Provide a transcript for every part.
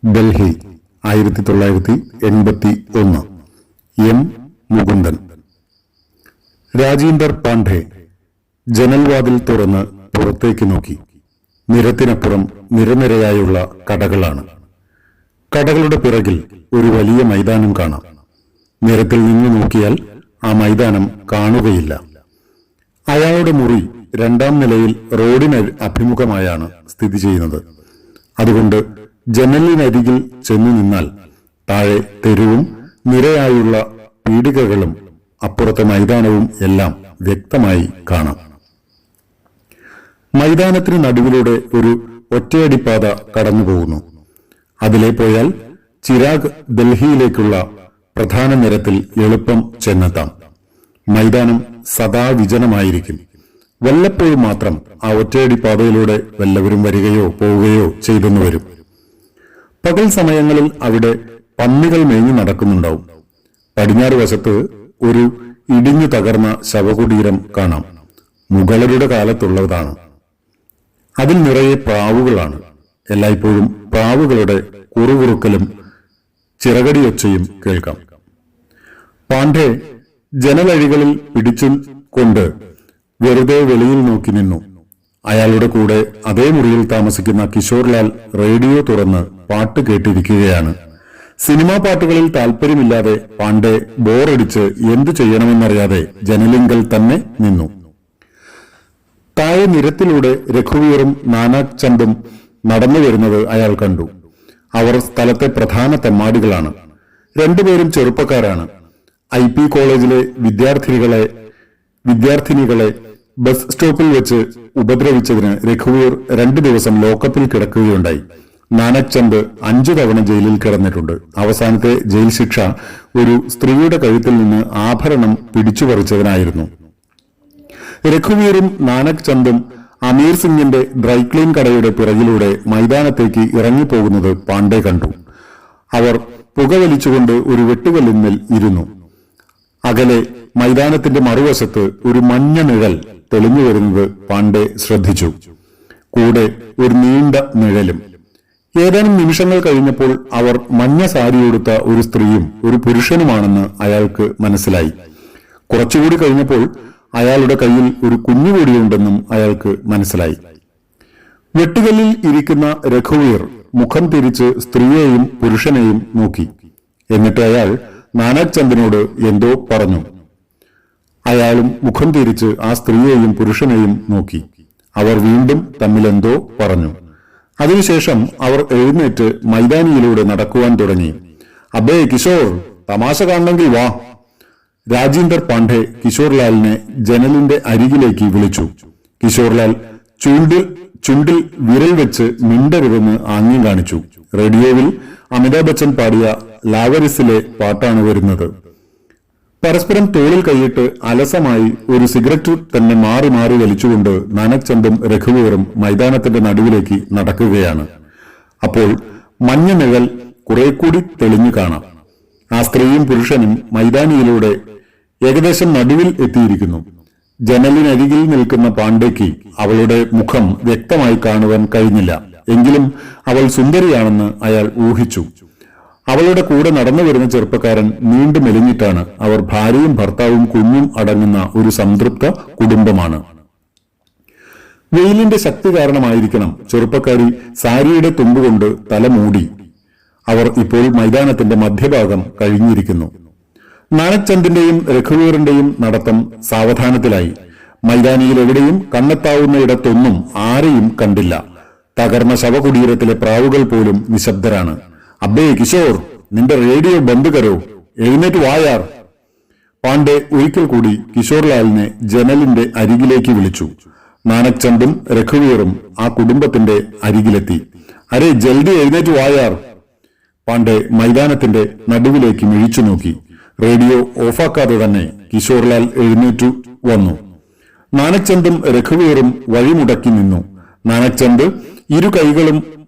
Delhi 1981. M Mukundan. Rajinder Pandey ജനൽവാതിൽ തുറന്ന് പുറത്തേക്ക് നോക്കി. നിരത്തിനപ്പുറം നിരനിരയായുള്ള കടകളാണ്. കടകളുടെ പിറകിൽ ഒരു വലിയ മൈതാനം കാണാം. നിരത്തിൽ നിന്ന് നോക്കിയാൽ ആ മൈതാനം കാണുകയില്ല. അയാളുടെ മുറി 2ാം നിലയിൽ റോഡിന് അഭിമുഖമായാണ് സ്ഥിതി ചെയ്യുന്നത്. അതുകൊണ്ട് ജനലിനരികിൽ ചെന്നു നിന്നാൽ താഴെ തെരുവും നിരയായുള്ള പീടികകളും അപ്പുറത്തെ മൈതാനവും എല്ലാം വ്യക്തമായി കാണാം. മൈതാനത്തിന് നടുവിലൂടെ ഒരു ഒറ്റയടിപ്പാത കടന്നുപോകുന്നു. അതിലെ പോയാൽ ചിരാഗ് ഡൽഹിയിലേക്കുള്ള പ്രധാന നിരത്തിൽ എളുപ്പം ചെന്നെത്താം. മൈതാനം സദാ വിജനമായിരിക്കും. വല്ലപ്പോഴും മാത്രം ആ ഒറ്റയടിപ്പാതയിലൂടെ വല്ലവരും വരികയോ പോവുകയോ ചെയ്തെന്നു വരും. പകൽ സമയങ്ങളിൽ അവിടെ പന്നികൾ മേഞ്ഞു നടക്കുന്നുണ്ടാവും. പടിഞ്ഞാറ് വശത്ത് ഒരു ഇടിഞ്ഞു തകർന്ന ശവകുടീരം കാണാം. മുഗളരുടെ കാലത്തുള്ളതാണ്. അതിൽ നിറയെ പ്രാവുകളാണ്. എല്ലായ്പ്പോഴും പ്രാവുകളുടെ കുറുകുറുക്കലും ചിറകടിയൊച്ചയും കേൾക്കാം. പാണ്ഡെ ജനലഴികളിൽ പിടിച്ചുകൊണ്ട് വെറുതെ വെളിയിൽ നോക്കി നിന്നു. അയാളുടെ കൂടെ അതേ മുറിയിൽ താമസിക്കുന്ന കിഷോർലാൽ റേഡിയോ തുറന്ന് പാട്ട് കേട്ടിരിക്കുകയാണ്. സിനിമാ പാട്ടുകളിൽ താല്പര്യമില്ലാതെ പാണ്ഡെ ബോറടിച്ച് എന്തു ചെയ്യണമെന്നറിയാതെ ജനലിങ്കൽ തന്നെ നിന്നു. താഴെ നിരത്തിലൂടെ രഘുവീറും നാനാക് ചന്ദും നടന്നു വരുന്നത് അയാൾ കണ്ടു. അവർ സ്ഥലത്തെ പ്രധാന തെമ്മാടികളാണ്. രണ്ടുപേരും ചെറുപ്പക്കാരാണ്. IP കോളേജിലെ വിദ്യാർത്ഥിനികളെ ബസ് സ്റ്റോപ്പിൽ വെച്ച് ഉപദ്രവിച്ചതിന് രഘുവീർ 2 ദിവസം ലോക്കപ്പിൽ കിടക്കുകയുണ്ടായി. നാനക് ചന്ദ് 5 തവണ ജയിലിൽ കിടന്നിട്ടുണ്ട്. അവസാനത്തെ ജയിൽ ശിക്ഷ ഒരു സ്ത്രീയുടെ കഴുത്തിൽ നിന്ന് ആഭരണം പിടിച്ചുപറിച്ചതിനായിരുന്നു. രഘുവീറും നാനക് ചന്ദും അമീർ സിംഗിന്റെ ഡ്രൈക്ലീൻ കടയുടെ പിറകിലൂടെ മൈതാനത്തേക്ക് ഇറങ്ങിപ്പോകുന്നത് പാണ്ഡെ കണ്ടു. അവർ പുകവലിച്ചുകൊണ്ട് ഒരു വെട്ടുകല്ലിന്മേൽ ഇരുന്നു. അകലെ മൈതാനത്തിന്റെ മറുവശത്ത് ഒരു മഞ്ഞ നിഴൽ തെളിഞ്ഞു വരുന്നത് പാണ്ഡെ ശ്രദ്ധിച്ചു. കൂടെ ഒരു നീണ്ട നിഴലും. ഏതാനും നിമിഷങ്ങൾ കഴിഞ്ഞപ്പോൾ അവർ മഞ്ഞ സാരിയെടുത്ത ഒരു സ്ത്രീയും ഒരു പുരുഷനുമാണെന്ന് അയാൾക്ക് മനസ്സിലായി. കുറച്ചുകൂടി കഴിഞ്ഞപ്പോൾ അയാളുടെ കയ്യിൽ ഒരു കുഞ്ഞുകൂടിയുണ്ടെന്നും അയാൾക്ക് മനസ്സിലായി. വെട്ടുകല്ലിൽ ഇരിക്കുന്ന രഘുവീർ മുഖം തിരിച്ച് സ്ത്രീയെയും പുരുഷനെയും നോക്കി. എന്നിട്ട് അയാൾ നാനക് ചന്ദിനോട് എന്തോ പറഞ്ഞു. അയാളും മുഖം തിരിച്ച് ആ സ്ത്രീയെയും പുരുഷനെയും നോക്കി. അവർ വീണ്ടും തമ്മിലെന്തോ പറഞ്ഞു. അതിനുശേഷം അവർ എഴുന്നേറ്റ് മൈതാനിയിലൂടെ നടക്കുവാൻ തുടങ്ങി. അബേ കിഷോർ, തമാശ കാണണമെങ്കിൽ വാ. രാജീന്ദർ പാണ്ഡെ കിഷോർലാലിനെ ജനലിന്റെ അരികിലേക്ക് വിളിച്ചു. കിഷോർലാൽ ചുണ്ടിൽ വിരൽ വെച്ച് മിണ്ടരുതെന്ന് ആംഗ്യം കാണിച്ചു. റേഡിയോയിൽ അമിതാഭ് ബച്ചൻ പാടിയ ലാവരിസിലെ പാട്ടാണ് വരുന്നത്. പരസ്പരം തോളിൽ കൈയിട്ട് അലസമായി ഒരു സിഗരറ്റ് തന്നെ മാറി മാറി വലിച്ചുകൊണ്ട് നാനക് ചന്ദും രഘുവീറും മൈതാനത്തിന്റെ നടുവിലേക്ക് നടക്കുകയാണ്. അപ്പോൾ മഞ്ഞ നിഴൽ കുറെ കൂടി തെളിഞ്ഞു കാണാം. ആ സ്ത്രീയും പുരുഷനും മൈതാനിയിലൂടെ ഏകദേശം നടുവിൽ എത്തിയിരിക്കുന്നു. ജനലിനരികിൽ നിൽക്കുന്ന പാണ്ഡേക്ക് അവളുടെ മുഖം വ്യക്തമായി കാണുവാൻ കഴിഞ്ഞില്ല. എങ്കിലും അവൾ സുന്ദരിയാണെന്ന് അയാൾ ഊഹിച്ചു. അവളുടെ കൂടെ നടന്നു വരുന്ന ചെറുപ്പക്കാരൻ നീണ്ടു മെലിഞ്ഞിട്ടാണ്. അവർ ഭാര്യയും ഭർത്താവും കുഞ്ഞും അടങ്ങുന്ന ഒരു സംതൃപ്ത കുടുംബമാണ്. വെയിലിന്റെ ശക്തി കാരണമായിരിക്കണം ചെറുപ്പക്കാരി സാരിയുടെ തുമ്പുകൊണ്ട് തല മൂടി. അവർ ഇപ്പോൾ മൈതാനത്തിന്റെ മധ്യഭാഗം കഴിഞ്ഞിരിക്കുന്നു. നാനക് ചന്ദിന്റെയും രഘുവീറിന്റെയും നടത്തം സാവധാനത്തിലായി. മൈതാനിയിൽ എവിടെയും കണ്ണെത്താവുന്ന ഇടത്തൊന്നും ആരെയും കണ്ടില്ല. തകർന്ന ശവകുടീരത്തിലെ പ്രാവുകൾ പോലും നിശബ്ദരാണ്. അബേ കിഷോർ, നിന്റെ റേഡിയോ ബന്ദ് കരോ, എഴുന്നേറ്റ് വായാർ. പാണ്ഡെ ഒരിക്കൽ കൂടി കിഷോർലാലിനെ ജനലിന്റെ അരികിലേക്ക് വിളിച്ചു. നാനക് ചന്ദും രഘുവീറും ആ കുടുംബത്തിന്റെ അരികിലെത്തി. അരേ ജൽദി എഴുന്നേറ്റ് വായാർ. പാണ്ഡെ മൈതാനത്തിന്റെ നടുവിലേക്ക് മിഴിച്ചു നോക്കി. റേഡിയോ ഓഫാക്കാതെ തന്നെ കിഷോർലാൽ എഴുന്നേറ്റു വന്നു. നാനക് ചന്ദും രഘുവീറും വഴിമുടക്കി നിന്നു. നാനക് ചന്ദ് 2 കൈകളും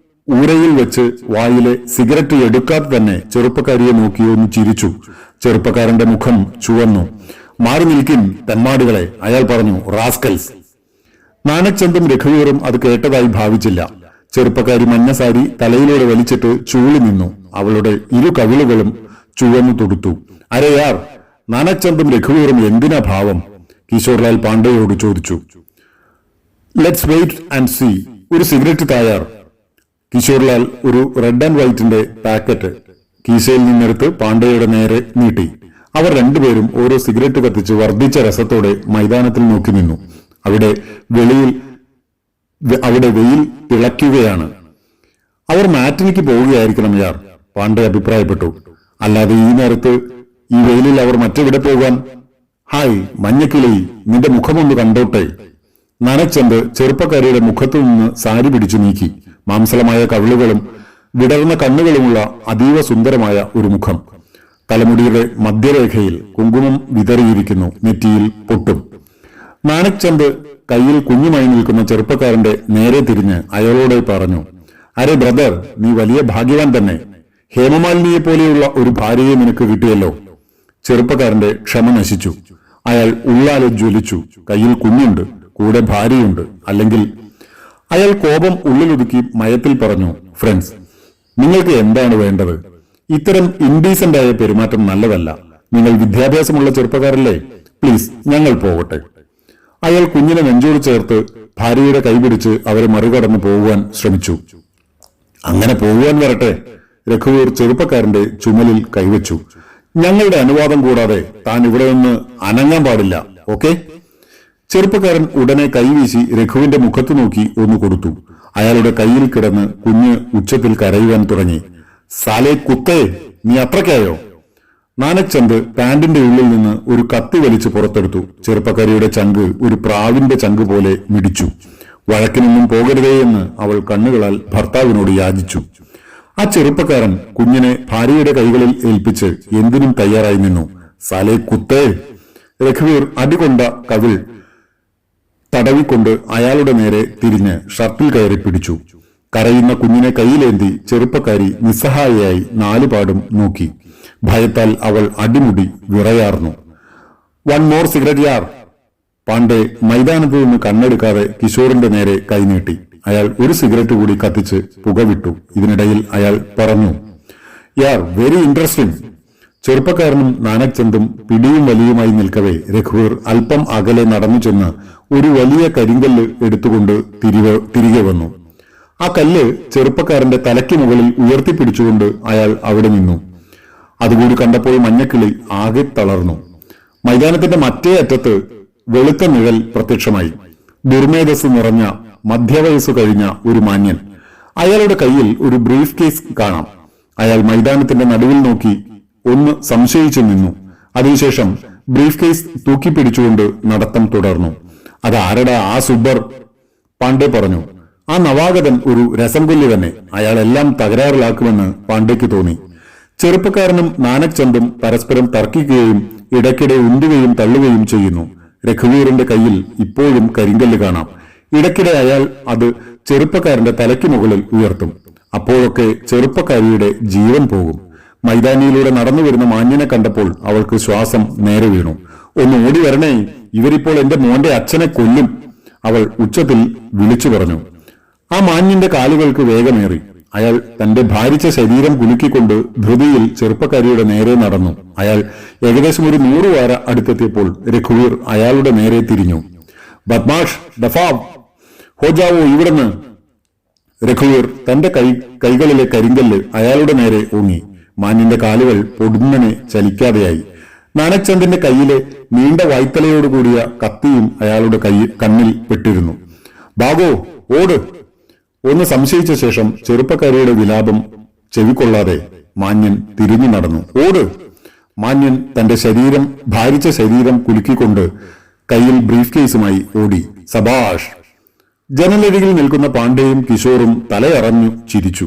ഊരയിൽ വെച്ച് വായിലെ സിഗരറ്റ് എടുക്കാതെ തന്നെ ചെറുപ്പക്കാരിയെ നോക്കിയൊന്ന് ചിരിച്ചു. ചെറുപ്പക്കാരന്റെ മുഖം ചുവന്നു. മാറി നിൽക്കിൻ തെമ്മാടികളെ, അയാൾ പറഞ്ഞു. റാസ്കൽസ്. നാനക് ചന്ദും രഘുവീറും അത് കേട്ടതായി ഭാവിച്ചില്ല. ചെറുപ്പക്കാരി മഞ്ഞ സാരി തലയിലൂടെ വലിച്ചിട്ട് ചൂളി നിന്നു. അവളുടെ ഇരു കവിളുകളും ചുവന്നു തൊടുത്തു. അരെ യാർ, നാനക്ചന്ദും രഘുവീറും എന്തിനാ ഭാവം? കിഷോർലാൽ പാണ്ഡെയോട് ചോദിച്ചു. Let's wait and see. ഒരു സിഗരറ്റ് തായാർ. കിഷോർലാൽ ഒരു റെഡ് ആൻഡ് വൈറ്റിന്റെ പാക്കറ്റ് കീശയിൽ നിന്നെടുത്ത് പാണ്ഡെയുടെ നേരെ നീട്ടി. അവർ രണ്ടുപേരും ഓരോ സിഗരറ്റ് കത്തിച്ച് വർദ്ധിച്ച രസത്തോടെ മൈതാനത്തിൽ നോക്കി നിന്നു. അവിടെ വെയിൽ തിളയ്ക്കുകയാണ്. അവർ മാറ്റിനിക്ക് പോവുകയായിരിക്കണം യാർ, പാണ്ഡെ അഭിപ്രായപ്പെട്ടു. അല്ലാതെ ഈ നേരത്ത് ഈ വെയിലിൽ അവർ മറ്റെവിടെ പോകാൻ? ഹായ് മഞ്ഞക്കിളി, നിന്റെ മുഖമൊന്ന് കണ്ടോട്ടെ. നാനക്ചന്ദ് ചെറുപ്പക്കാരിയുടെ മുഖത്തു നിന്ന് സാരി പിടിച്ചു നീക്കി. മാംസളമായ കവിളുകളും വിടർന്ന കണ്ണുകളുമുള്ള അതീവ സുന്ദരമായ ഒരു മുഖം. തലമുടിയുടെ മധ്യരേഖയിൽ കുങ്കുമം വിതറിയിരിക്കുന്നു, നെറ്റിയിൽ പൊട്ടും. നാനക്ചന്ദ് കയ്യിൽ കുഞ്ഞുമായി നിൽക്കുന്ന ചെറുപ്പക്കാരന്റെ നേരെ തിരിഞ്ഞ് അയാളോട് പറഞ്ഞു, അരെ ബ്രദർ, നീ വലിയ ഭാഗ്യവാൻ തന്നെ. ഹേമമാലിനിയെ പോലെയുള്ള ഒരു ഭാര്യയെ നിനക്ക് കിട്ടിയല്ലോ. ചെറുപ്പക്കാരന്റെ ക്ഷമ നശിച്ചു. അയാൾ ഉള്ളാലെ ജ്വലിച്ചു. കയ്യിൽ കുഞ്ഞുണ്ട്, കൂടെ ഭാര്യയുണ്ട്. അല്ലെങ്കിൽ അയാൾ കോപം ഉള്ളിലൊതുക്കി മയത്തിൽ പറഞ്ഞു, ഫ്രണ്ട്സ്, നിങ്ങൾക്ക് എന്താണ് വേണ്ടത്? ഇത്തരം ഇൻഡീസന്റായ പെരുമാറ്റം നല്ലതല്ല. നിങ്ങൾ വിദ്യാഭ്യാസമുള്ള ചെറുപ്പക്കാരല്ലേ? പ്ലീസ്, ഞങ്ങൾ പോകട്ടെ. അയാൾ കുഞ്ഞിനെ നെഞ്ചോട് ചേർത്ത് ഭാര്യയുടെ കൈപിടിച്ച് അവരെ മറികടന്ന് പോകുവാൻ ശ്രമിച്ചു. അങ്ങനെ പോകുവാൻ വരട്ടെ. രഘുവീർ ചെറുപ്പക്കാരന്റെ ചുമലിൽ കൈവച്ചു. ഞങ്ങളുടെ അനുവാദം കൂടാതെ താൻ ഇവിടെ നിന്ന് അനങ്ങാൻ പാടില്ല, ഓക്കെ? ചെറുപ്പക്കാരൻ ഉടനെ കൈവീശി രഘുവിന്റെ മുഖത്ത് നോക്കി ഒന്ന് കൊടുത്തു. അയാളുടെ കയ്യിൽ കിടന്ന് കുഞ്ഞ് ഉച്ചത്തിൽ കരയുവാൻ തുടങ്ങി. സാലേ കുത്തേ, നീ അത്രയ്ക്കായോ? നാനക്ചന്ദ് പാന്റിന്റെ ഉള്ളിൽ നിന്ന് ഒരു കത്തി വലിച്ച് പുറത്തെടുത്തു. ചെറുപ്പക്കാരിയുടെ ചങ്ക് ഒരു പ്രാവിന്റെ ചങ്ക് പോലെ മിടിച്ചു. വഴക്കിനൊന്നും പോകരുതേ എന്ന് അവൾ കണ്ണുകളാൽ ഭർത്താവിനോട് യാചിച്ചു. ആ ചെറുപ്പക്കാരൻ കുഞ്ഞിനെ ഭാര്യയുടെ കൈകളിൽ ഏൽപ്പിച്ച് എന്തിനും തയ്യാറായി നിന്നു. സാലേ കുത്തേ. രഘുവീർ അടികൊണ്ട കവിൾ തടവിക്കൊണ്ട് അയാളുടെ നേരെ തിരിഞ്ഞ് ഷർട്ടിൽ കയറി പിടിച്ചു. കരയുന്ന കുഞ്ഞിനെ കയ്യിലേന്തി ചെറുപ്പക്കാരി നിസ്സഹായയായി നാലുപാടും നോക്കി. ഭയത്താൽ അവൾ അടിമുടി വിറയാർന്നു. വൺ മോർ സിഗരറ്റ് യാർ. പാണ്ഡെ മൈതാനത്ത് നിന്ന് കണ്ണെടുക്കാതെ കിഷോറിന്റെ നേരെ കൈനീട്ടി. അയാൾ ഒരു സിഗരറ്റ് കൂടി കത്തിച്ച് പുകവിട്ടു. ഇതിനിടയിൽ അയാൾ പറഞ്ഞു, യാർ വെരി ഇൻട്രസ്റ്റിംഗ്. ചെറുപ്പക്കാരനും നാനക്ചന്ദും പിടിയും വലിയുമായി നിൽക്കവേ രഘുവീർ അല്പം അകലെ നടന്നു ചെന്ന് ഒരു വലിയ കരിങ്കല്ല് എടുത്തുകൊണ്ട് തിരികെ വന്നു. ആ കല്ല് ചെറുപ്പക്കാരന്റെ തലയ്ക്ക് മുകളിൽ ഉയർത്തിപ്പിടിച്ചുകൊണ്ട് അയാൾ അവിടെ നിന്നു. അതുകൂടി കണ്ടപ്പോൾ മഞ്ഞക്കിളി ആകെ തളർന്നു. മൈതാനത്തിന്റെ മറ്റേ അറ്റത്ത് വെളുത്ത നിഴൽ പ്രത്യക്ഷമായി. ദുർമേധസ് നിറഞ്ഞ മധ്യവയസ്സു കഴിഞ്ഞ ഒരു മാന്യൻ. അയാളുടെ കയ്യിൽ ഒരു ബ്രീഫ് കേസ് കാണാം. അയാൾ മൈതാനത്തിന്റെ നടുവിൽ നോക്കി ഒന്ന് സംശയിച്ചു നിന്നു. അതിനുശേഷം ബ്രീഫ് കേസ് തൂക്കിപ്പിടിച്ചുകൊണ്ട് നടത്തം തുടർന്നു. അതാരടാ ആ സുബ്ബർ? പാണ്ഡെ പറഞ്ഞു. ആ നവാഗതൻ ഒരു രസംകൊല്ലി തന്നെ. അയാൾ എല്ലാം തകരാറിലാക്കുമെന്ന് പാണ്ഡെക്ക് തോന്നി. ചെറുപ്പക്കാരനും നാനക്ചന്ദും പരസ്പരം തർക്കിക്കുകയും ഇടയ്ക്കിടെ ഉന്തുകയും തള്ളുകയും ചെയ്യുന്നു. രഘുവീറിന്റെ കയ്യിൽ ഇപ്പോഴും കരിങ്കല്ല് കാണാം. ഇടയ്ക്കിടെ അയാൾ അത് ചെറുപ്പക്കാരന്റെ തലയ്ക്ക് മുകളിൽ ഉയർത്തും. അപ്പോഴൊക്കെ ചെറുപ്പക്കാരിയുടെ ജീവൻ പോകും. മൈതാനിയിലൂടെ നടന്നു വരുന്ന മാന്യനെ കണ്ടപ്പോൾ അവൾക്ക് ശ്വാസം നേരെ വീണു. ഒന്ന് ഓടി വരണേ, ഇവരിപ്പോൾ എന്റെ മോന്റെ അച്ഛനെ കൊല്ലും, അവൾ ഉച്ചത്തിൽ വിളിച്ചു പറഞ്ഞു. ആ മാന്യന്റെ കാലുകൾക്ക് വേഗമേറി. അയാൾ തന്റെ ഭാരിച്ച ശരീരം കുലുക്കിക്കൊണ്ട് ധൃതിയിൽ ചെറുപ്പക്കാരിയുടെ നേരെ നടന്നു. അയാൾ ഏകദേശം ഒരു 100 വാര അടുത്തെത്തിയപ്പോൾ രഘുവീർ അയാളുടെ നേരെ തിരിഞ്ഞു. ബദ്മാഷ്, ദഫാവ്, ഹോജാവോ ഇവിടുന്ന്. രഘുവീർ തന്റെ കൈകളിലെ കരിങ്കല്ല് അയാളുടെ നേരെ ഊങ്ങി. മാന്യന്റെ കാലുകൾ പൊടുന്നനെ ചലിക്കാതെയായി. നാനക്ചന്ദിന്റെ കയ്യിലെ നീണ്ട വായ്ത്തലയോടുകൂടിയ കത്തിയും അയാളുടെ കണ്ണിൽ പെട്ടിരുന്നു. ബാഗോ, ഓട്. ഒന്ന് സംശയിച്ച ശേഷം ചെറുപ്പക്കാരിയുടെ വിലാപം ചെവിക്കൊള്ളാതെ മാന്യൻ തിരിഞ്ഞു നടന്നു. ഓട്. മാന്യൻ തന്റെ ഭാരിച്ച ശരീരം കുലുക്കിക്കൊണ്ട് കയ്യിൽ ബ്രീഫ് കേസുമായി ഓടി. സബാഷ്. ജനലരികിൽ നിൽക്കുന്ന പാണ്ഡെയും കിഷോറും തലയറഞ്ഞു ചിരിച്ചു.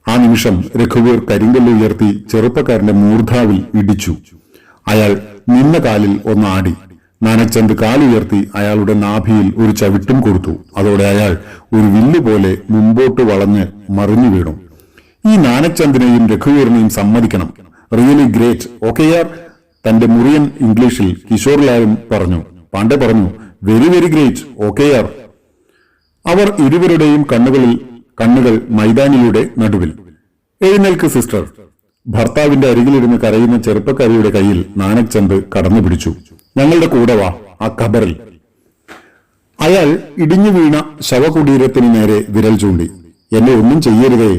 ആ നിമിഷം രഘുവീർ കരിങ്കല്ല് ഉയർത്തി ചെറുപ്പക്കാരന്റെ മൂർധാവിൽ ഇടിച്ചു. അയാൾ നിന്ന കാലിൽ ഒന്നാടി. നാനക്ചന്ദ് കാലുയർത്തി അയാളുടെ നാഭിയിൽ ഒരു ചവിട്ടും കൊടുത്തു. അതോടെ അയാൾ ഒരു വില്ല് പോലെ മുമ്പോട്ട് വളഞ്ഞ് മറിഞ്ഞു വീണു. ഈ നാനക്ചന്ദിനെയും രഘുവീറിനെയും സമ്മതിക്കണം. Really great. ഓക്കെ യാർ. തന്റെ മുറിയൻ ഇംഗ്ലീഷിൽ കിഷോർലാലും പറഞ്ഞു. പാണ്ഡെ പറഞ്ഞു, വെരി വെരി ഗ്രേറ്റ്. ഓക്കെ യാർ. അവർ ഇരുവരുടെയും കണ്ണുകൾ മൈതാനിയുടെ നടുവിൽ. എഴുന്നേൽക്ക് സിസ്റ്റർ. ഭർത്താവിന്റെ അരികിലിരുന്ന് കരയുന്ന ചെറുപ്പക്കാരിയുടെ കയ്യിൽ നാനക് ചന്ദ് കടന്നു പിടിച്ചു. ഞങ്ങളുടെ കൂടെ വാ, ആ ഖബറിൽ. അയാൾ ഇടിഞ്ഞു വീണ ശവകുടീരത്തിനു നേരെ വിരൽ ചൂണ്ടി. എന്നെ ഒന്നും ചെയ്യരുതേ.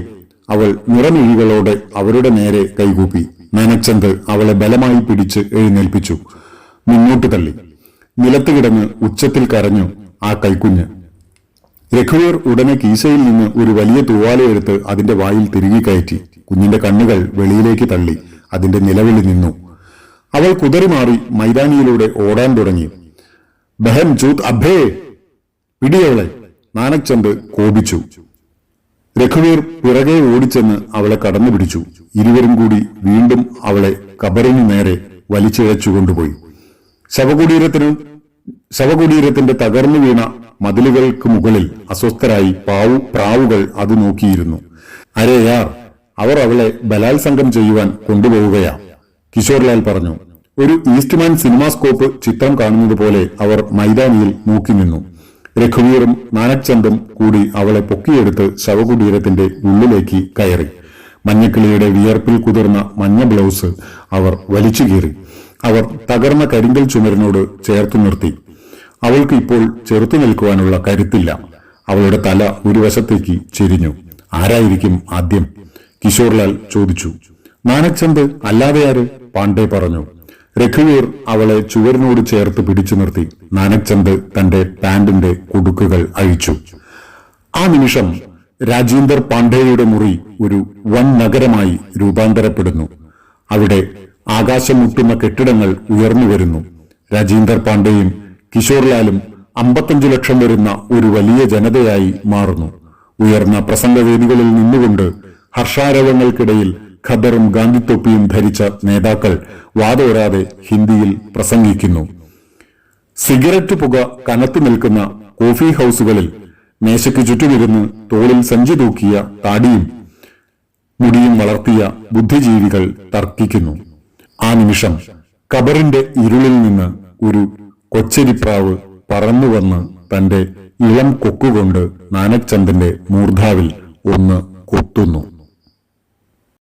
അവൾ നിറമിഴികളോടെ അവരുടെ നേരെ കൈകൂപ്പി. നാനക് ചന്ദ് അവളെ ബലമായി പിടിച്ച് എഴുന്നേൽപ്പിച്ചു. മുന്നോട്ട് തള്ളി. നിലത്ത് കിടന്ന് ഉച്ചത്തിൽ കരഞ്ഞു ആ കൈക്കുഞ്ഞ്. രഘുവീർ ഉടനെ കീശയിൽ നിന്ന് ഒരു വലിയ തൂവാലയെടുത്ത് അതിന്റെ വായിൽ തിരികെ കയറ്റി. കുഞ്ഞിന്റെ കണ്ണുകൾ വെളിയിലേക്ക് തള്ളി. അതിന്റെ നിലവിളി നിന്നു. അവൾ കുതറിമാറി മൈതാനിയിലൂടെ ഓടാൻ തുടങ്ങി. ബഹൻ ചൂത് അഭേ, പിടിയവളെ. നാനക് ചന്ദ് കോപിച്ചു. രഘുവീർ പിറകെ ഓടിച്ചെന്ന് അവളെ കടന്നു പിടിച്ചു. ഇരുവരും കൂടി വീണ്ടും അവളെ ഖബറിനു നേരെ വലിച്ചിഴച്ചു കൊണ്ടുപോയി. ശവകുടീരത്തിന്റെ തകർന്നു വീണ മതിലുകൾക്ക് മുകളിൽ അസ്വസ്ഥരായി പ്രാവുകൾ അത് നോക്കിയിരുന്നു. അരേ യാർ, അവർ അവളെ ബലാത്സംഗം ചെയ്യുവാൻ കൊണ്ടുപോവുകയാ, കിഷോർലാൽ പറഞ്ഞു. ഒരു ഈസ്റ്റ്മാൻ സിനിമാസ്കോപ്പ് ചിത്രം കാണുന്നത് പോലെ അവർ മൈതാനിയിൽ നോക്കി നിന്നു. രഘുവീറും നാനക് ചന്ദും കൂടി അവളെ പൊക്കിയെടുത്ത് ശവകുടീരത്തിന്റെ ഉള്ളിലേക്ക് കയറി. മഞ്ഞക്കിളിയുടെ വിയർപ്പിൽ കുതിർന്ന മഞ്ഞ ബ്ലൗസ് അവർ വലിച്ചു കീറി. അവർ തകർന്ന കരിങ്കൽ ചുമരിനോട് ചേർത്തു നിർത്തി. അവൾക്ക് ഇപ്പോൾ ചെറുത്തു നിൽക്കുവാനുള്ള കരുത്തില്ല. അവളുടെ തല ഒരു വശത്തേക്ക് ചെരിഞ്ഞു. ആരായിരിക്കും ആദ്യം? കിഷോർലാൽ ചോദിച്ചു. നാനക് ചന്ദ് അല്ലാതെ ആര്? പാണ്ഡെ പറഞ്ഞു. രഘുവീർ അവളെ ചുവരിനോട് ചേർത്ത് പിടിച്ചു നിർത്തി. നാനക് ചന്ദ് തന്റെ പാന്റിന്റെ കുടുക്കുകൾ അഴിച്ചു. ആ നിമിഷം രാജീന്ദർ പാണ്ഡെയുടെ മുറി ഒരു വൻ നഗരമായി രൂപാന്തരപ്പെടുന്നു. അവിടെ ആകാശം മുട്ടുന്ന കെട്ടിടങ്ങൾ ഉയർന്നു വരുന്നു. രാജീന്ദർ പാണ്ഡെയും കിഷോർലാലും 55 ലക്ഷം വരുന്ന ഒരു വലിയ ജനതയായി മാറുന്നു. ഉയർന്ന പ്രസംഗവേദികളിൽ നിന്നുകൊണ്ട് ഹർഷാരവങ്ങൾക്കിടയിൽ ഖബറും ഗാന്ധിത്തൊപ്പിയും ധരിച്ച നേതാക്കൾ വാതോരാതെ ഹിന്ദിയിൽ പ്രസംഗിക്കുന്നു. സിഗരറ്റ് പുക കനത്തു നിൽക്കുന്ന കോഫി ഹൌസുകളിൽ മേശയ്ക്ക് ചുറ്റുമിരുന്ന് തോളിൽ സഞ്ചി തൂക്കിയ താടിയും മുടിയും വളർത്തിയ ബുദ്ധിജീവികൾ തർക്കിക്കുന്നു. ആ നിമിഷം ഖബറിന്റെ ഇരുളിൽ നിന്ന് ഒരു കൊച്ചരിപ്രാവ് പറന്നുവന്ന് തന്റെ ഇളം കൊക്കുകൊണ്ട് നാനക് ചന്ദിന്റെ മൂർധാവിൽ ഒന്ന് കൊത്തുന്നു.